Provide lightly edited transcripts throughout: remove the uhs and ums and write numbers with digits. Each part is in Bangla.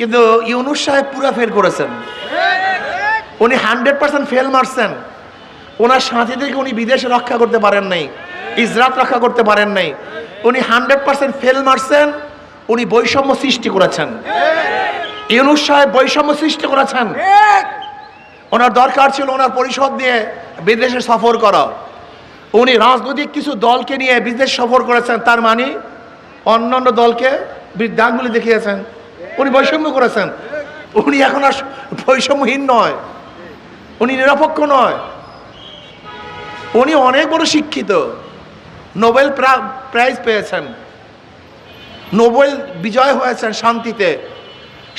কিন্তু ইউনূস সাহেব পুরো ফেল করেছেন। উনি 100% ফেল মারছেন। ওনার সাথীদেরকে উনি বিদেশে রক্ষা করতে পারেন নাই, ইজরাত রক্ষা করতে পারেন নাই। উনি 100% ফেল মারছেন। উনি বৈষম্য সৃষ্টি করেছেন। ইউনূস সাহেব বৈষম্য সৃষ্টি করেছেন। ওনার দরকার ছিল ওনার পরিষদ নিয়ে বিদেশে সফর করা। উনি রাজনৈতিক কিছু দলকে নিয়ে বিদেশ সফর করেছেন, তার মানে অন্যান্য দলকে বৃদ্ধাঙ্গুলি দেখিয়েছেন। উনি বৈষম্য করেছেন। উনি এখন আর বৈষম্যহীন নয়, উনি নিরপেক্ষ নয়, উনি অনেক বড় শিক্ষিত, নোবেল প্রাইজ পেয়েছেন, নোবেল বিজয় হয়েছেন শান্তিতে।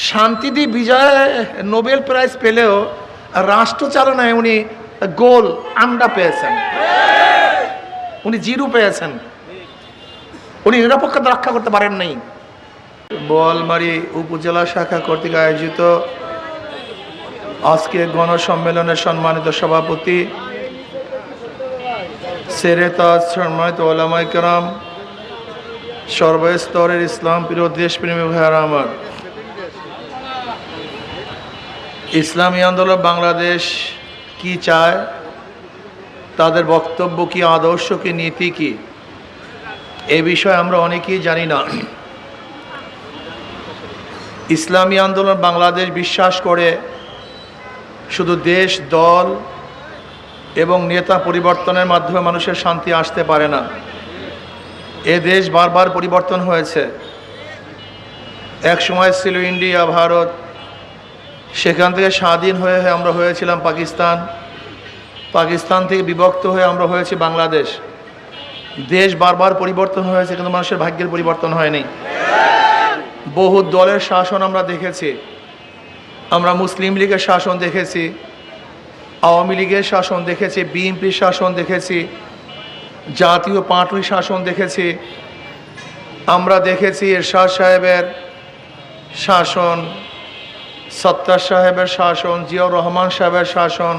শান্তিতে বিজয় নোবেল প্রাইজ পেলেও রাষ্ট্রচালনায় উনি গোল আন্ডা পেয়েছেন, উনি জিরো পেয়েছেন। উনি নিরপেক্ষতা রক্ষা করতে পারেন নাই। বোয়ালমারী উপজেলা শাখা কর্তৃক আয়োজিত আজকে গণসম্মেলনের সম্মানিত সভাপতি সেরেতাজ, সম্মানিত ওলামায়ে কেরাম, সর্বস্তরের ইসলাম প্রিয় দেশপ্রেমী ভাইয়েরা আমার, ইসলামী আন্দোলন বাংলাদেশ কি চায়, তাদের বক্তব্য কি, আদর্শ কি, নীতি কি, এ বিষয়ে আমরা অনেকেই জানি না। ইসলামী আন্দোলন বাংলাদেশ বিশ্বাস করে শুধু দেশ, দল এবং নেতা পরিবর্তনের মাধ্যমে মানুষের শান্তি আসতে পারে না। এ দেশ বারবার পরিবর্তন হয়েছে। এক সময় ছিল ইন্ডিয়া, ভারত, সেখান থেকে স্বাধীন হয়ে আমরা হয়েছিলাম পাকিস্তান, পাকিস্তান থেকে বিভক্ত হয়ে আমরা হয়েছি বাংলাদেশ। দেশ বারবার পরিবর্তন হয়েছে, কিন্তু মানুষের ভাগ্যের পরিবর্তন হয়নি। বহু দলের শাসন আমরা দেখেছি। আমরা মুসলিম লীগের শাসন দেখেছি, আওয়ামী লীগের শাসন দেখেছি, বিএনপির শাসন দেখেছি, জাতীয় পার্টির শাসন দেখেছি। আমরা দেখেছি এরশাদ সাহেবের শাসন, সত্তার সাহেবের শাসন, জিয়াউর রহমান সাহেবের শাসন,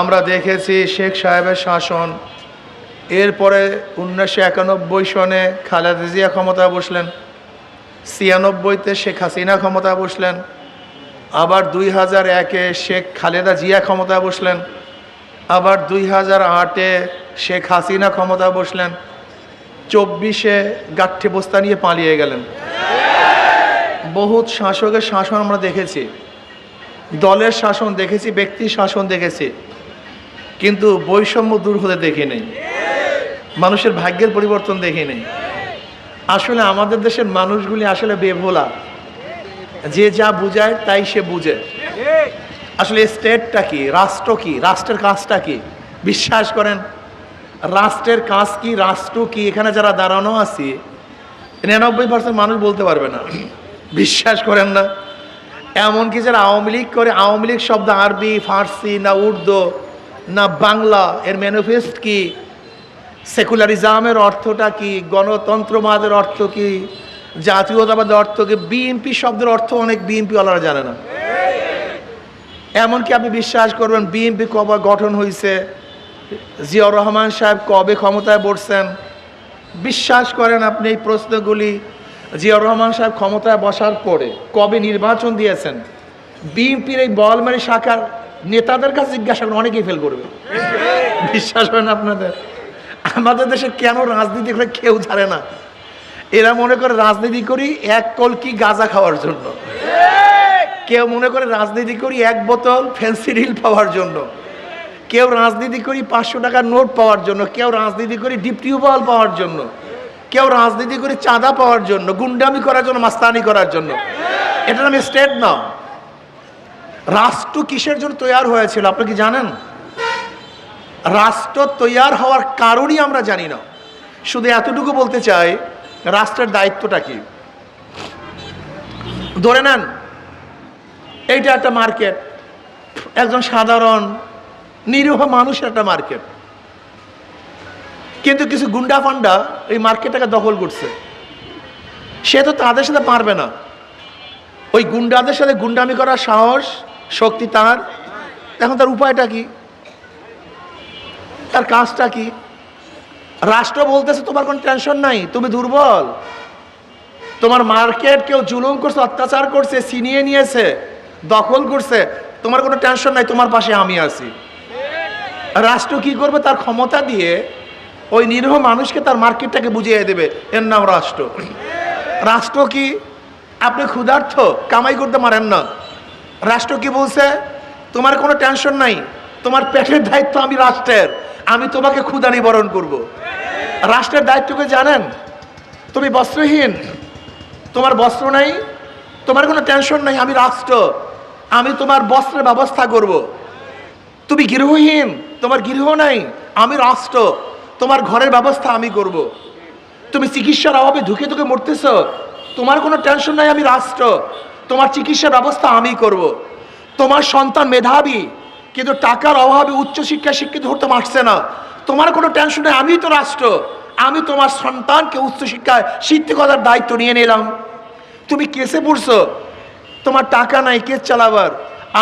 আমরা দেখেছি শেখ সাহেবের শাসন। এরপরে 1991 সনে খালেদা জিয়া ক্ষমতায় বসলেন, 96-তে শেখ হাসিনা ক্ষমতায় বসলেন, আবার 2001-এ শেখ খালেদা জিয়া ক্ষমতায় বসলেন, আবার 2008-এ শেখ হাসিনা ক্ষমতায় বসলেন, 24-এ গাঠে বস্তা নিয়ে পালিয়ে গেলেন। বহুত শাসকের শাসন আমরা দেখেছি, দলের শাসন দেখেছি, ব্যক্তির শাসন দেখেছি, কিন্তু বৈষম্য দূর হতে দেখি নেই, মানুষের ভাগ্যের পরিবর্তন দেখি নেই। আসলে আমাদের দেশের মানুষগুলি আসলে বেভোলা, যে যা বুঝায় তাই সে বুঝে। আসলে স্টেটটা কি, রাষ্ট্র কি, রাষ্ট্রের কাজটা কি বিশ্বাস করেন? রাষ্ট্রের কাজ কি, রাষ্ট্র কি, এখানে যারা দাঁড়ানো আছি 99% মানুষ বলতে পারবে না, বিশ্বাস করেন না। এমনকি যারা আওয়ামী লীগ করে, আওয়ামী লীগ শব্দ আরবি, ফার্সি, না উর্দু, না বাংলা, এর ম্যানিফেস্ট কি, সেকুলারিজমের অর্থটা কি, গণতন্ত্রবাদের অর্থ কি, জাতীয়তাবাদের অর্থ কি, বিএনপি শব্দের অর্থ অনেক বিএনপিওয়ালারা জানে না। এমনকি আপনি বিশ্বাস করবেন বিএনপি কবে গঠন হয়েছে, জিয়াউর রহমান সাহেব কবে ক্ষমতায় বসছেন, বিশ্বাস করেন আপনি এই প্রশ্নগুলি জিয়াউর রহমান সাহেব ক্ষমতায় বসার পরে কবে নির্বাচন দিয়েছেন, বিএনপির এই বোয়ালমারী শাখার নেতাদের কাছে জিজ্ঞাসা করেন, অনেকেই ফেল করবে। বিশ্বাস করেন আপনাদের? আমাদের দেশে কেন রাজনীতি করে কেউ জানে না। এরা মনে করে রাজনীতি করি এক কলকি গাঁজা খাওয়ার জন্য, কেউ মনে করে রাজনীতি করি এক বোতল ফেন্সিডিল পাওয়ার জন্য, কেউ রাজনীতি করি 500 টাকার নোট পাওয়ার জন্য, কেউ রাজনীতি করি ডিপ টিউবওয়েল পাওয়ার জন্য, কেউ রাজনীতি করি চাঁদা পাওয়ার জন্য, গুন্ডামি করার জন্য, মাস্তানি করার জন্য। এটা নামে স্টেট না। রাষ্ট্র কিসের জন্য তৈরি হয়েছিল আপনি কি জানেন? রাষ্ট্র তৈরি হওয়ার কারণই আমরা জানি না। শুধু এতটুকু বলতে চাই, রাষ্ট্রের দায়িত্বটা কি। ধরে নেন এইটা একটা মার্কেট, একজন সাধারণ নিরীহ মানুষের একটা মার্কেট, কিন্তু কিছু গুন্ডা ফান্ডা এই মার্কেটটাকে দখল করছে। সে তো তাদের সাথে পারবে না, ওই গুন্ডাদের সাথে গুন্ডামি করার সাহস শক্তি তার। এখন তার উপায়টা কি, তার কাজটা কি? রাষ্ট্র বলতেছে তোমার কোনো টেনশন নাই, তুমি দুর্বল, তোমার মার্কেট কেউ জুলুম করছে, অত্যাচার করছে, ছিনিয়ে নিয়েছে, দখল করছে, তোমার কোনো টেনশন নাই, তোমার পাশে আমি আছি। রাষ্ট্র কি করবে? তার ক্ষমতা দিয়ে ওই নিরীহ মানুষকে তার মার্কেটটাকে বুঝিয়ে দেবে, এর নাম রাষ্ট্র। রাষ্ট্র কি? আপনি ক্ষুধার্ত, কামাই করতে পারেন না, রাষ্ট্র কি বলছে? তোমার কোনো টেনশন নাই, তোমার পেটের দায়িত্ব আমি রাষ্ট্রের, আমি তোমাকে ক্ষুধা নিবারণ করব। রাষ্ট্রের দায়িত্বকে জানেন? তুমি বস্ত্রহীন, তোমার বস্ত্র নাই, তোমার কোনো টেনশন নাই, আমি রাষ্ট্র, আমি তোমার বস্ত্রের ব্যবস্থা করব। তুমি গৃহহীন, তোমার গৃহ নাই, আমি রাষ্ট্র, তোমার ঘরের ব্যবস্থা আমি করব। তুমি চিকিৎসার অভাবে ধুকে ধুকে মরতেছ, তোমার কোনো টেনশন নাই, আমি রাষ্ট্র, তোমার চিকিৎসার ব্যবস্থা আমি করব। তোমার সন্তান মেধাবী কিন্তু টাকার অভাবে উচ্চশিক্ষায় শিক্ষিত হতে পারছে না, তোমার কোনো টেনশন নেই, আমি তো রাষ্ট্র, আমি তোমার সন্তানকে উচ্চশিক্ষায় শিক্ষিত করার দায়িত্ব নিয়ে নিলাম। তুমি কেসে পড়ছো, তোমার টাকা নাই কেস চালাবার,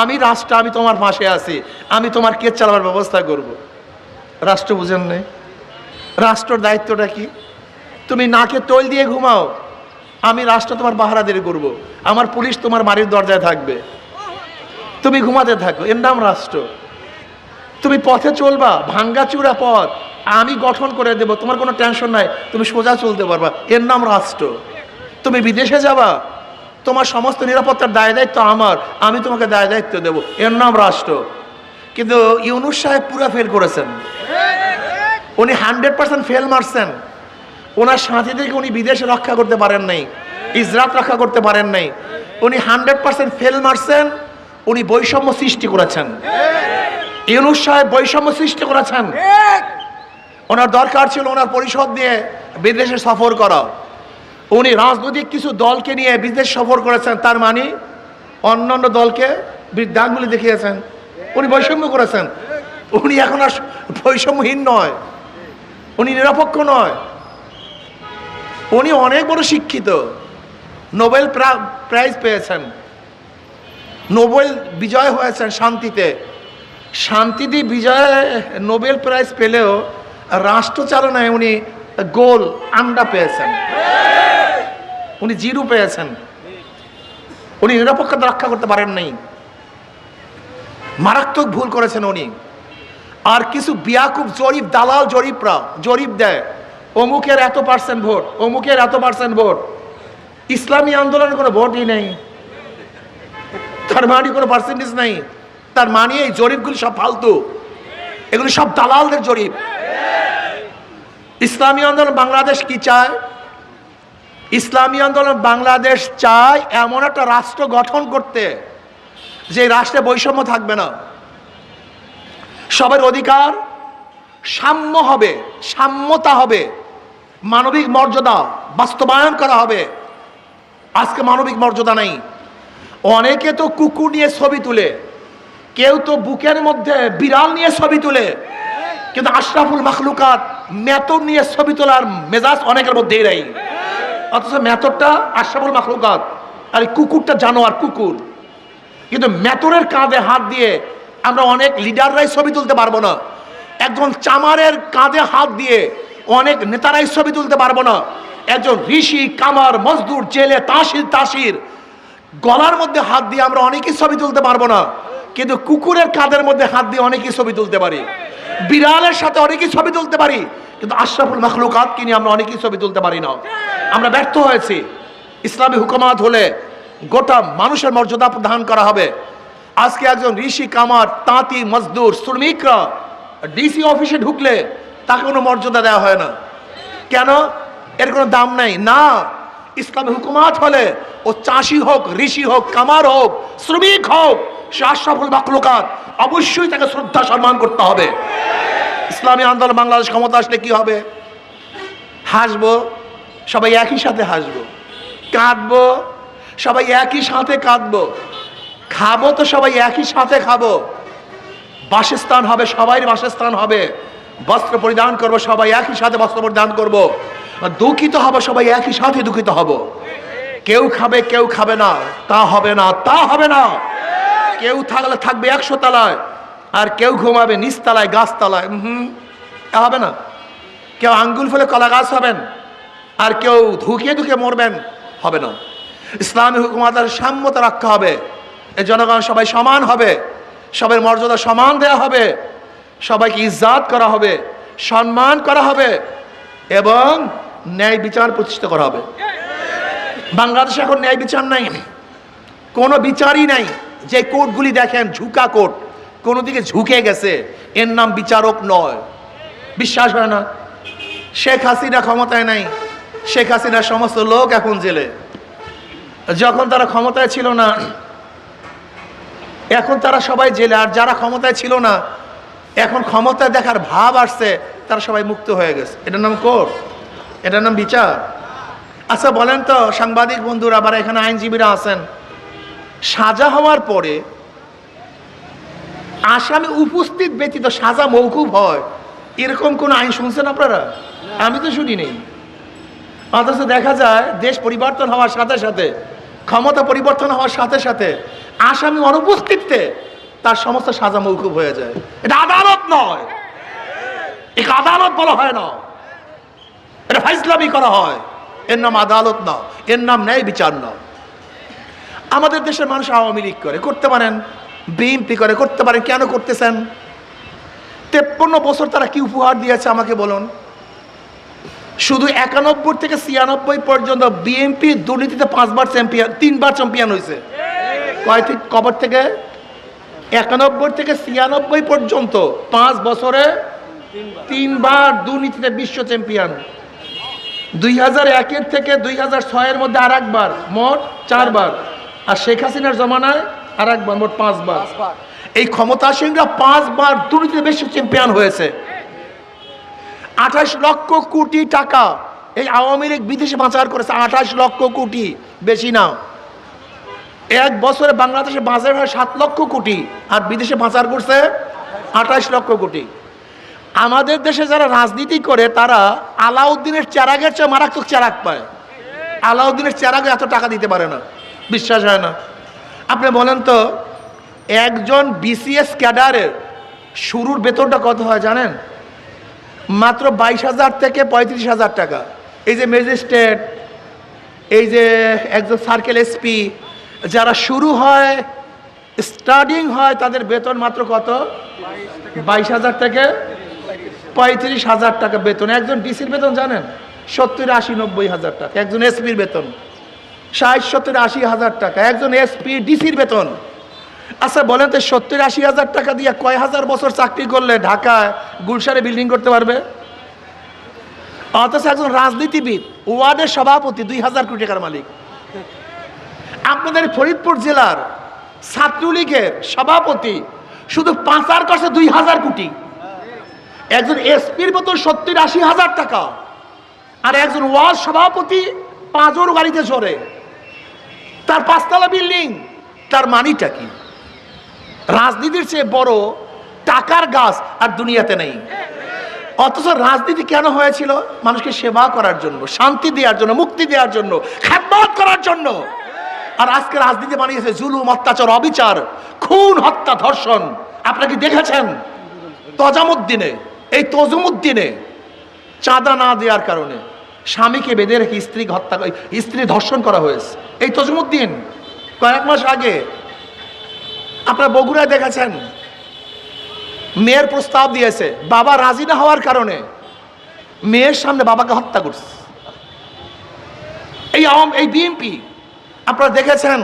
আমি রাষ্ট্র, আমি তোমার পাশে আছি, আমি তোমার কেস চালাবার ব্যবস্থা করব। রাষ্ট্র বুঝেন নেই? রাষ্ট্রের দায়িত্বটা কি? তুমি নাকে তৈল দিয়ে ঘুমাও, আমি রাষ্ট্র তোমার পাহারাদারি করব, আমার পুলিশ তোমার বাড়ির দরজায় থাকবে, তুমি ঘুমাতে থাকো, এর নাম রাষ্ট্র। তুমি পথে চলবা, ভাঙ্গাচুরা পথ আমি গঠন করে দেব, তোমার কোনো টেনশন নাই, তুমি সোজা চলতে পারবা, এর নাম রাষ্ট্র। তুমি বিদেশে যাবা, তোমার সমস্ত নিরাপত্তার দায় দায়িত্ব আমার, আমি তোমাকে দায় দায়িত্ব দেব, এর নাম রাষ্ট্র। কিন্তু ইউনূস সাহেব পুরো ফেল করেছেন, উনি 100% ফেল মারছেন। ওনার সাথীদেরকে উনি বিদেশে রক্ষা করতে পারেন নাই, ইজরাত রক্ষা করতে পারেন নাই, উনি 100% ফেল মারছেন। উনি বৈষম্য সৃষ্টি করেছেন, ইউনূস সাহেব বৈষম্য সৃষ্টি করেছেন। ওনার দরকার ছিল ওনার পরিষদ নিয়ে বিদেশে সফর করা, উনি রাজনৈতিক কিছু দলকে নিয়ে বিদেশ সফর করেছেন, তার মানে অন্যান্য দলকে বৃদ্ধাঙ্গুলি দেখিয়েছেন, উনি বৈষম্য করেছেন। উনি এখন আর বৈষম্যহীন নয়, উনি নিরপেক্ষ নয়, উনি অনেক বড় শিক্ষিত, নোবেল প্রাইজ পেয়েছেন, নোবেল বিজয় হয়েছেন শান্তিতে। শান্তিতে বিজয় নোবেল প্রাইজ পেলেও রাষ্ট্রচালনায় উনি গোল আন্ডা পেয়েছেন, উনি জিরো পেয়েছেন, উনি নিরপেক্ষতা রক্ষা করতে পারেন নাই, মারাত্মক ভুল করেছেন উনি। আর কিছু বিয়াকুব জরিপ দালাল জরিপরা জরিপ দেয়, অমুকের এত পার্সেন্ট ভোট, অমুকের এত পার্সেন্ট ভোট, ইসলামী আন্দোলনের কোনো ভোটই নেই, তার মানে কোনো পার্সেন্টেজ নেই, তার মানে এই জরিপগুলি সব ফালতু, এগুলি সব দালালদের জরিপ। ইসলামী আন্দোলন বাংলাদেশ কি চায়? ইসলামী আন্দোলন বাংলাদেশ চায় এমন একটা রাষ্ট্র গঠন করতে যে রাষ্ট্রে বৈষম্য থাকবে না, সবার অধিকার সাম্য হবে, সাম্যতা হবে, মানবিক মর্যাদা বাস্তবায়ন করা হবে। আজকে মানবিক মর্যাদা নাই, অনেকে তো কুকুর নিয়ে ছবি তুলে, কেউ তো বুকের মধ্যে বিড়াল নিয়ে ছবি তুলে, কিন্তু আশরাফুল মাখলুকাত মেথর নিয়ে ছবি তোলার মেজাজ অনেকের মধ্যেই নেই, অথচ মেথরটা আশরাফুল মাখলুকাত আর কুকুরটা জানোয়ার কুকুর। কিন্তু মেথরের কাঁধে হাত দিয়ে আমরা অনেক লিডাররাই ছবি তুলতে পারবো না, একজন চামারের কাঁধে হাত দিয়ে অনেক নেতারাই ছবি তুলতে পারবো না, একজন ঋষি কামার মজদুর জেলে তাসির গলার মধ্যে হাত দিয়ে আমরা অনেকেই ছবি তুলতে পারবো না, কিন্তু কুকুরের কাঁধের মধ্যে হাত দিয়ে অনেকেই ছবি তুলতে পারি, বিড়ালের সাথে অনেকেই ছবি তুলতে পারি, কিন্তু আশরাফুল মাখলুকাতকে নিয়ে আমরা অনেকেই ছবি তুলতে পারি না। আমরা ব্যর্থ হয়েছি। ইসলামী হুকুমাত হলে গোটা মানুষের মর্যাদা প্রদান করা হবে। আজকে একজন ঋষি কামার তাঁতি মজদুর শ্রমিকরা ডিসি অফিসে ঢুকলে তাকে কোনো মর্যাদা দেওয়া হয় না, কেন? এর কোনো দাম নাই না। ইসলামী হুকুমাত হলে ও চাষি হোক, ঋষি হোক, কামার হোক, শ্রমিক হোক, সে আশরাফুল মাখলুকাত, অবশ্যই তাকে শ্রদ্ধা সম্মান করতে হবে। ইসলামী আন্দোলন বাংলাদেশ ক্ষমতা আসলে কি হবে? হাসবো, সবাই একই সাথে হাসবো, কাঁদবো, সবাই একই সাথে কাঁদবো, খাবো তো সবাই একই সাথে খাবো, বাসস্থান হবে, সবাই বাসস্থান হবে, বস্ত্র পরিধান করবো, সবাই একই সাথে বস্ত্র পরিধান করবো, দুঃখিত হবে সবাই একই সাথে দুঃখিত হব। কেউ খাবে কেউ খাবে না তা হবে না, তা হবে না। কেউ থাকলে থাকবে 100 তলায়, আর কেউ ঘুমাবে নিচতলায় গাছতলায়, তা হবে না। কেউ আঙ্গুল ফেলে কলা গাছ হবেন, আর কেউ ধুকে ধুকে মরবেন, হবে না। ইসলামী হুকুমতের সাম্যতা রক্ষা হবে, এই জনগণ সবাই সমান হবে, সবার মর্যাদা সমান দেওয়া হবে, সবাইকে ইজ্জত করা হবে, সম্মান করা হবে এবং ন্যায় বিচার প্রতিষ্ঠা করা হবে। বাংলাদেশে এখন ন্যায় বিচার নাই, কোনো বিচারই নাই। যে কোর্টগুলি দেখেন ঝুঁকা কোর্ট, কোনো দিকে ঝুঁকে গেছে, এর নাম বিচারক নয়। বিশ্বাস হয় না? শেখ হাসিনা ক্ষমতায় নাই, শেখ হাসিনার সমস্ত লোক এখন জেলে। যখন তারা ক্ষমতায় ছিল না, এখন তারা সবাই জেলে। আর যারা ক্ষমতায় ছিল না, এখন ক্ষমতায় দেখার ভাব আসছে, তারা সবাই মুক্ত হয়ে গেছে। এটার নাম কোর্ট? এটার নাম বিচার? আচ্ছা বলেন তো সাংবাদিক বন্ধুরা, আবার এখানে আইনজীবীরা আছেন, সাজা হওয়ার পরে আসামি উপস্থিত ব্যতীত সাজা মওকুফ হয়, এরকম কোন আইন শুনছেন আপনারা? আমি তো শুনি নেই। অথচ দেখা যায় দেশ পরিবর্তন হওয়ার সাথে সাথে, ক্ষমতা পরিবর্তন হওয়ার সাথে সাথে আসামি অনুপস্থিতিতে তার সমস্ত সাজা মওকুফ হয়ে যায়। এটা আদালত নয়, একে আদালত বলা হয় না, এটা ফাইজলামি করা হয়। এর নাম আদালত না, এর নাম ন্যায় বিচার না। আমাদের দেশের মানুষ আওয়ামী লীগ করে, করতে পারেন, বিএনপি করে, করতে পারেন। কেন করতেছেন? 53 বছর তারা কি উপহার দিয়েছে আমাকে বলুন? শুধু 91 থেকে 96 পর্যন্ত বিএনপি দুর্নীতিতে 5বার চ্যাম্পিয়ন, 3বার চ্যাম্পিয়ন হয়েছে। কবর থেকে 91 থেকে 96 পর্যন্ত 5 বছরে 3বার দুর্নীতিতে বিশ্ব চ্যাম্পিয়ন। 2001 থেকে 2006 মধ্যে আর একবার, মোট 4বার। আর শেখ হাসিনার জমানায় আর একবার, মোট 5বার। এই ক্ষমতাসীনরা 5বার দুর্নীতিতে বিশ্ব চ্যাম্পিয়ন হয়েছে। 28 লক্ষ কোটি টাকা এই আওয়ামী লীগ বিদেশে পাচার করেছে। 28 লক্ষ কোটি, বেশি না। এক বছরে বাংলাদেশে বাজার হয় 7 লক্ষ কোটি, আর বিদেশে পাচার করছে 28 লক্ষ কোটি। আমাদের দেশে যারা রাজনীতি করে তারা আলাউদ্দিনের চেরাগের চেয়ে মারাত্মক চেরাগ পায়। আলাউদ্দিনের চেরাগে এত টাকা দিতে পারে না। বিশ্বাস হয় না? আপনি বলেন তো, একজন বিসিএস ক্যাডারের শুরুর বেতনটা কত হয় জানেন? মাত্র 22,000 থেকে 35,000 টাকা। এই যে ম্যাজিস্ট্রেট, এই যে একজন সার্কেল এসপি, যারা শুরু হয়, স্টার্টিং হয়, তাদের বেতন মাত্র কত? 22,000 থেকে 35,000 টাকা বেতন। একজন ডিসির বেতন জানেন? 70, 80, 90,000 টাকা। একজন এসপির বেতন 60, 70, 80,000 টাকা। একজন এসপি ডিসির বেতন। আচ্ছা বলেন তো, 70, 80,000 টাকা দিয়ে কয় হাজার বছর চাকরি করলে ঢাকায় গুলশানে বিল্ডিং করতে পারবে? অথচ একজন রাজনীতিবিদ, ওয়ার্ডের সভাপতি, 2,000 কোটি টাকার মালিক। আপনাদের ফরিদপুর জেলার ছাত্রলীগের সভাপতি শুধু পাচার করছে 2,000 কোটি। একজন এসপির বেতন 70, 80,000 টাকা, আর একজন ওয়ার্ড সভাপতি 5 গাড়িতে চড়ে, তার 5তলা বিল্ডিং। তার মানিটা কি? রাজনীতির চেয়ে বড় টাকার গাছ আর দুনিয়াতে নেই। অথচ রাজনীতি কেন হয়েছিল? মানুষকে সেবা করার জন্য, শান্তি দেওয়ার জন্য, মুক্তি দেওয়ার জন্য, খেদমত করার জন্য। আর আজকে রাজনীতি বানিয়েছে জুলুম, অত্যাচার, অবিচার, খুন, হত্যা, ধর্ষণ। আপনারা কি দেখেছেন তজামুদ্দিনে? এই তজুমুদ্দিনে চাঁদা না দেওয়ার কারণে স্বামীকে বেঁধে রেখে স্ত্রী ধর্ষণ করা হয়েছে। এই তজুমুদ্দিন কয়েক মাস আগে আপনারা বগুড়ায় দেখেছেন, মেয়ের প্রস্তাব দিয়েছে, বাবা রাজি না হওয়ার কারণে মেয়ের সামনে বাবাকে হত্যা করছে এই বিএনপি। আপনারা দেখেছেন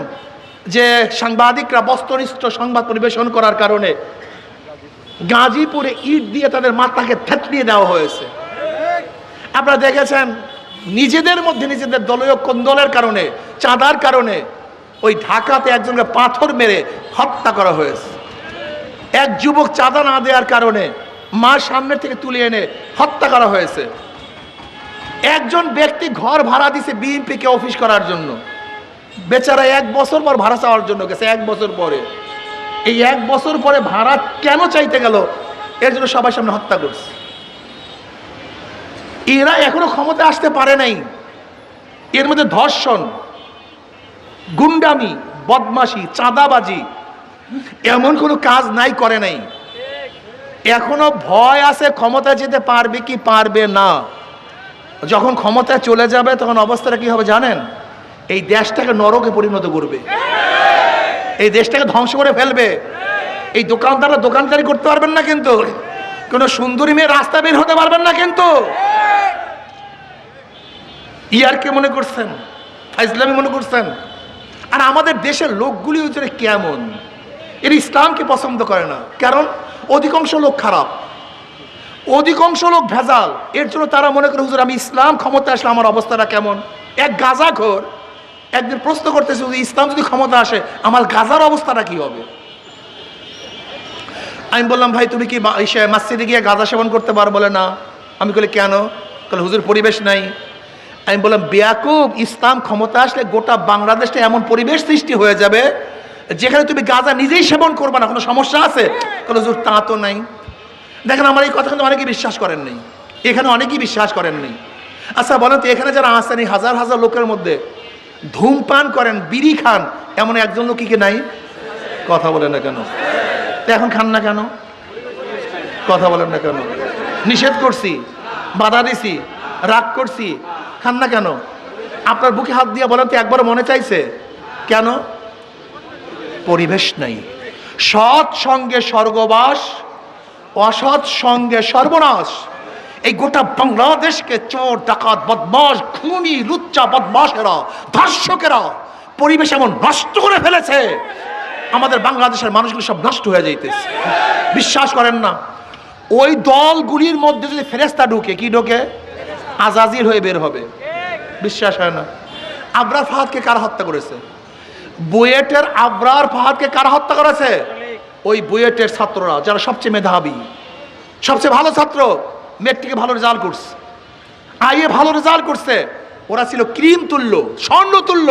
যে সাংবাদিকরা বস্তুনিষ্ঠ সংবাদ পরিবেশন করার কারণে গাজীপুরে ইট দিয়ে তাদের মাথাকে থেতলিয়ে দেওয়া হয়েছে। আপনারা দেখেছেন নিজেদের মধ্যে নিজেদের দলীয় কোন্দলের কারণে, চাঁদার কারণে ওই ঢাকাতে একজনকে পাথর মেরে হত্যা করা হয়েছে। এক যুবক চাঁদা না দেওয়ার কারণে মার সামনে থেকে তুলে এনে হত্যা করা হয়েছে। একজন ব্যক্তি ঘর ভাড়া দিছে বিএনপিকে অফিস করার জন্য, বেচারা 1 বছর পর ভাড়া চাওয়ার জন্য গেছে। 1 বছর পরে, এই 1 বছর পরে ভাড়া কেন চাইতে গেল, এর জন্য সবার সামনে হত্যা করছে। এরা এখনো ক্ষমতায় আসতে পারে নাই। এর মধ্যে ধর্ষণ, গুন্ডামি, বদমাশি, চাঁদাবাজি, এমন কোনো কাজ নাই, করে নাই। এখনো ভয় আছে ক্ষমতায় যেতে পারবে কি পারবে না। যখন ক্ষমতায় চলে যাবে তখন অবস্থাটা কি হবে জানেন? এই দেশটাকে নরকে পরিণত করবে, এই দেশটাকে ধ্বংস করে ফেলবে। এই দোকানদাররা দোকানদারি করতে পারবেন না, কিন্তু কোন সুন্দরী মেয়ে রাস্তা বের হতে পারবেন না। কিন্তু ইয়ারকে মনে করছেন, ফাইজলামি মনে করছেন। আর আমাদের দেশের লোকগুলি হচ্ছে কেমন, এর ইসলামকে পছন্দ করে না। কারণ অধিকাংশ লোক খারাপ, অধিকাংশ লোক ভেজাল। এর জন্য তারা মনে করে হুজুর আমি ইসলাম ক্ষমতা আসলে আমার অবস্থাটা কেমন। এক গাঁজাখোর একদিন প্রশ্ন করতেছে, ইসলাম যদি ক্ষমতা আসে আমার গাঁজার অবস্থাটা কি হবে। আমি বললাম ভাই তুমি কি মসজিদে গিয়ে গাঁজা সেবন করতে পারো? বলে না। আমি বলি কেন? তাহলে হুজুর পরিবেশ নাই। আমি বললাম বেয়াকুব, ইসলাম ক্ষমতা আসলে গোটা বাংলাদেশটা এমন পরিবেশ সৃষ্টি হয়ে যাবে যেখানে তুমি গাঁজা নিজেই সেবন করবে না, কোনো সমস্যা আছে? তাহলে হুজুর তা তো নাই। দেখেন আমার এই কথা কিন্তু অনেকেই বিশ্বাস করেন নাই, এখানে অনেকেই বিশ্বাস করেন নাই। আচ্ছা বলেন তো এখানে যারা আসেন এই হাজার হাজার লোকের মধ্যে ধূমপান করেন, বিড়ি খান, এমন একজন লোক কি নাই? কথা বলেন না কেন? তো এখন খান না কেন? কথা বলেন না কেন? নিষেধ করছি, বাধা দিছি, রাগ করছি, খান না কেন? আপনার বুকে হাত দিয়ে বলেন তো একবার মনে চাইছে কেন? পরিবেশ নাই। সৎ সঙ্গে স্বর্গবাস, অসৎ সঙ্গে সর্বনাশ। এই গোটা বাংলাদেশকে চোর, ডাকাত, বদমাশ, খুনি, লুচ্চা বদমাশেরা, ধর্ষকেরা পরিবেশ এমন নষ্ট করে ফেলেছে, আমাদের বাংলাদেশের মানুষগুলো সব নষ্ট হয়ে যাইতেছে। বিশ্বাস করেন না? ওই দলগুলির মধ্যে যদি ফেরেশতা ঢুকে, কি ঢোকে? আজাজিল হয়ে বের হবে। বিশ্বাস হয় না? আবরার ফাহাদকে কারা হত্যা করেছে? বুয়েটের আবরার ফাহাদকে কারা হত্যা করেছে? ওই বুয়েটের ছাত্ররা, যারা সবচেয়ে মেধাবী, সবচেয়ে ভালো ছাত্র, মেট্রিকে ভালো রেজাল্ট করছে, আইএ ভালো রেজাল্ট করছে, ওরা ছিল ক্রিম তুল্য, স্বর্ণ তুল্য।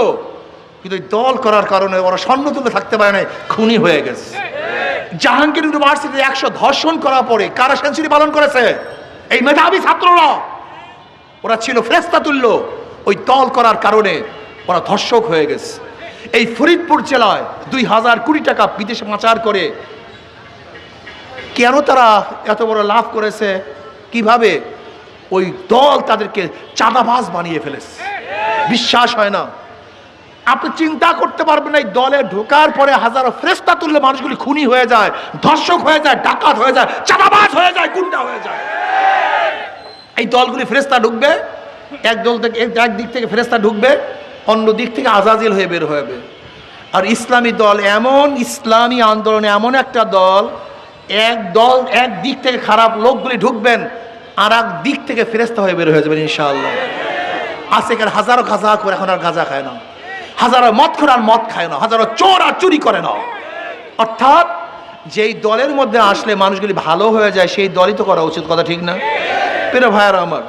কিন্তু দল করার কারণে ওরা স্বর্ণ তুল্য থাকতে পারে নাই, খুনি হয়ে গেছে। জাহাঙ্গীর ইউনিভার্সিটিতে 100 ধর্ষণ করার পরে কারা সেঞ্চুরি পালন করেছে? এই মেধাবী ছাত্ররা। ওরা ছিল ফেরেশতা তুল্য, ওই দল করার কারণে ওরা ধর্ষক হয়ে গেছে। এই ফরিদপুর জেলায় 2000 কোটি টাকা বিদেশে পাচার করে কেন তারা এত বড় লাভ করেছে? কিভাবে? ওই দল তাদেরকে চাঁদাবাজ বানিয়ে ফেলেছে। বিশ্বাস হয় না? আপনি চিন্তা করতে পারবেন না, এই দলে ঢোকার পরে হাজারো ফেরেশতা তুল্য মানুষগুলি খুনি হয়ে যায়, ধর্ষক হয়ে যায়, ডাকাত হয়ে যায়, চাঁদাবাজ হয়ে যায়, গুন্ডা হয়ে যায়। এই দলগুলি ফেরেশতা ঢুকবে, এক দল থেকে এক দিক থেকে ফেরেশতা ঢুকবে, অন্য দিক থেকে আজাজিল হয়ে বের হবে। আর ইসলামী দল এমন, ইসলামী আন্দোলনে এমন একটা দল, এক দিক থেকে খারাপ লোকগুলি ঢুকবেন, আর এক দিক থেকে ফেরেশতা হয়ে বের হয়ে যাবেন ইনশাআল্লাহ। আজকের হাজারো গাঁজা করে এখন আর গাঁজা খায় না, হাজারো মদ খোর আর মদ খায় না, হাজারো চোর আর চুরি করে না। অর্থাৎ যেই দলের মধ্যে আসলে মানুষগুলি ভালো হয়ে যায় সেই দলই তো করা উচিত। কথা ঠিক না? প্রিয় ভাইয়ারা আমার,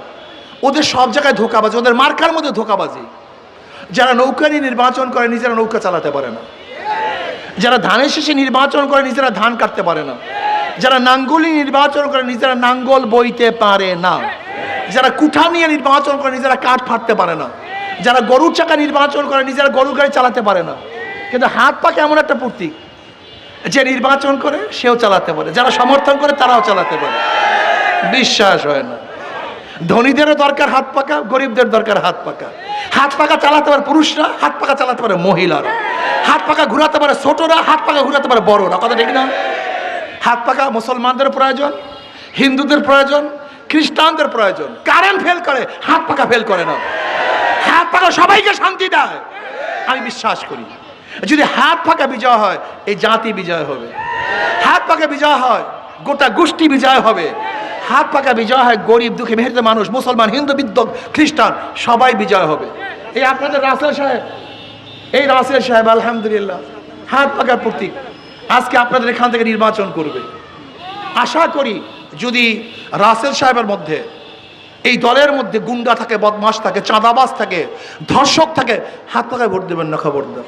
ওদের সব জায়গায় ধোঁকাবাজি, ওদের মার্কার মধ্যে ধোঁকাবাজি। যারা নৌকা নিয়ে নির্বাচন করে নিজেরা নৌকা চালাতে পারে না, যারা ধানের শেষে নির্বাচন করে নিজেরা ধান কাটতে পারে না, যারা নাঙ্গলি নির্বাচন করে নিজেরা নাঙ্গল বইতে পারে না, যারা কুঠা নিয়ে নির্বাচন করে নিজেরা কাঠ ফাটতে পারে না, যারা গরুর চাকা নির্বাচন করে নিজেরা গরুর গাড়ি চালাতে পারে না। কিন্তু হাত পাকে এমন একটা প্রতীক, যে নির্বাচন করে সেও চালাতে পারে, যারা সমর্থন করে তারাও চালাতে পারে। বিশ্বাস হয় না? ধনীদেরও দরকার হাত পাকা, গরিবদের দরকার হাত পাকা। হাত পাকা চালাতে পারে পুরুষরা, হাত পাকা চালাতে পারে মহিলারা, হাত পাকা ঘুরাতে পারে ছোটরা, হাত পাকা ঘুরাতে পারে বড়রা। কথা ঠিক না? হাত পাকা মুসলমানদের প্রয়োজন, হিন্দুদের প্রয়োজন, খ্রিস্টানদের প্রয়োজন। কারেন্ট ফেল করে, হাত পাকা ফেল করে না। হাত পাকা সবাইকে শান্তি দেয়। আমি বিশ্বাস করি যদি হাত পাকা বিজয় হয় এই জাতি বিজয় হবে, হাত পাকা বিজয় হয় গোটা গোষ্ঠী বিজয় হবে, হাত পাকা বিজয় হয় গরিব দুঃখী মেহনত মানুষ, মুসলমান, হিন্দু, বৌদ্ধ, খ্রিস্টান সবাই বিজয় হবে। এই আপনাদের রাসেল সাহেব, এই রাসেল সাহেব আলহামদুলিল্লাহ হাত পাকার প্রতীক। আজকে আপনাদের এখান থেকে নির্বাচন করবে। আশা করি যদি রাসেল সাহেবের মধ্যে, এই দলের মধ্যে গুন্ডা থাকে, বদমাশ থাকে, চাঁদাবাজ থাকে, ধর্ষক থাকে, হাত পাকায় ভোট দেবেন না খবরদার।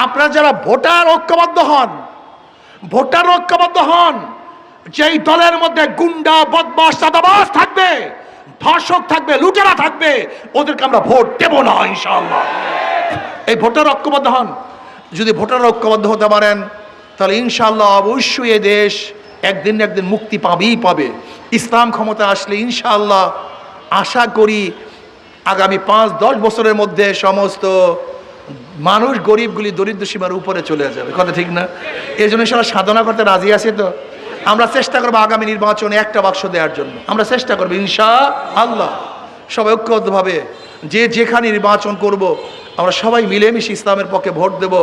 আপনারা যারা ভোটার ঐক্যবদ্ধ হন, ভোটার ঐক্যবদ্ধ হন, যেই দলের মধ্যে গুন্ডা, বদমাশ, চাঁদাবাজ থাকবে, ধর্ষক থাকবে, লুটেরা থাকবে, ওদেরকে আমরা ভোট দেব না ইনশাআল্লাহ। এই ভোটার ঐক্যবদ্ধ হন। যদি ভোটার ঐক্যবদ্ধ হতে পারেন তাহলে ইনশাআল্লাহ অবশ্যই এ দেশ একদিন না একদিন মুক্তি পাবেই পাবে। ইসলাম ক্ষমতা আসলে ইনশাআল্লাহ আশা করি আগামী 5-10 বছরের মধ্যে সমস্ত মানুষ গরিবগুলি দরিদ্র সীমার উপরে চলে যাবে, কথা ঠিক না? এই জন্য সবাই সাধনা করতে রাজি আছে তো। আমরা চেষ্টা করবো আগামী নির্বাচনে একটা বাক্স দেওয়ার জন্য, আমরা চেষ্টা করবো ইনশাআল্লাহ। সবাই ঐক্যবদ্ধভাবে যে যেখানে নির্বাচন করব, আমরা সবাই মিলেমিশে ইসলামের পক্ষে ভোট দেব।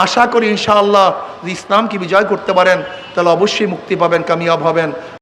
আশা করি ইনশাআল্লাহ যদি ইসলামকে বিজয় করতে পারেন তাহলে অবশ্যই মুক্তি পাবেন, কামিয়াব হবেন।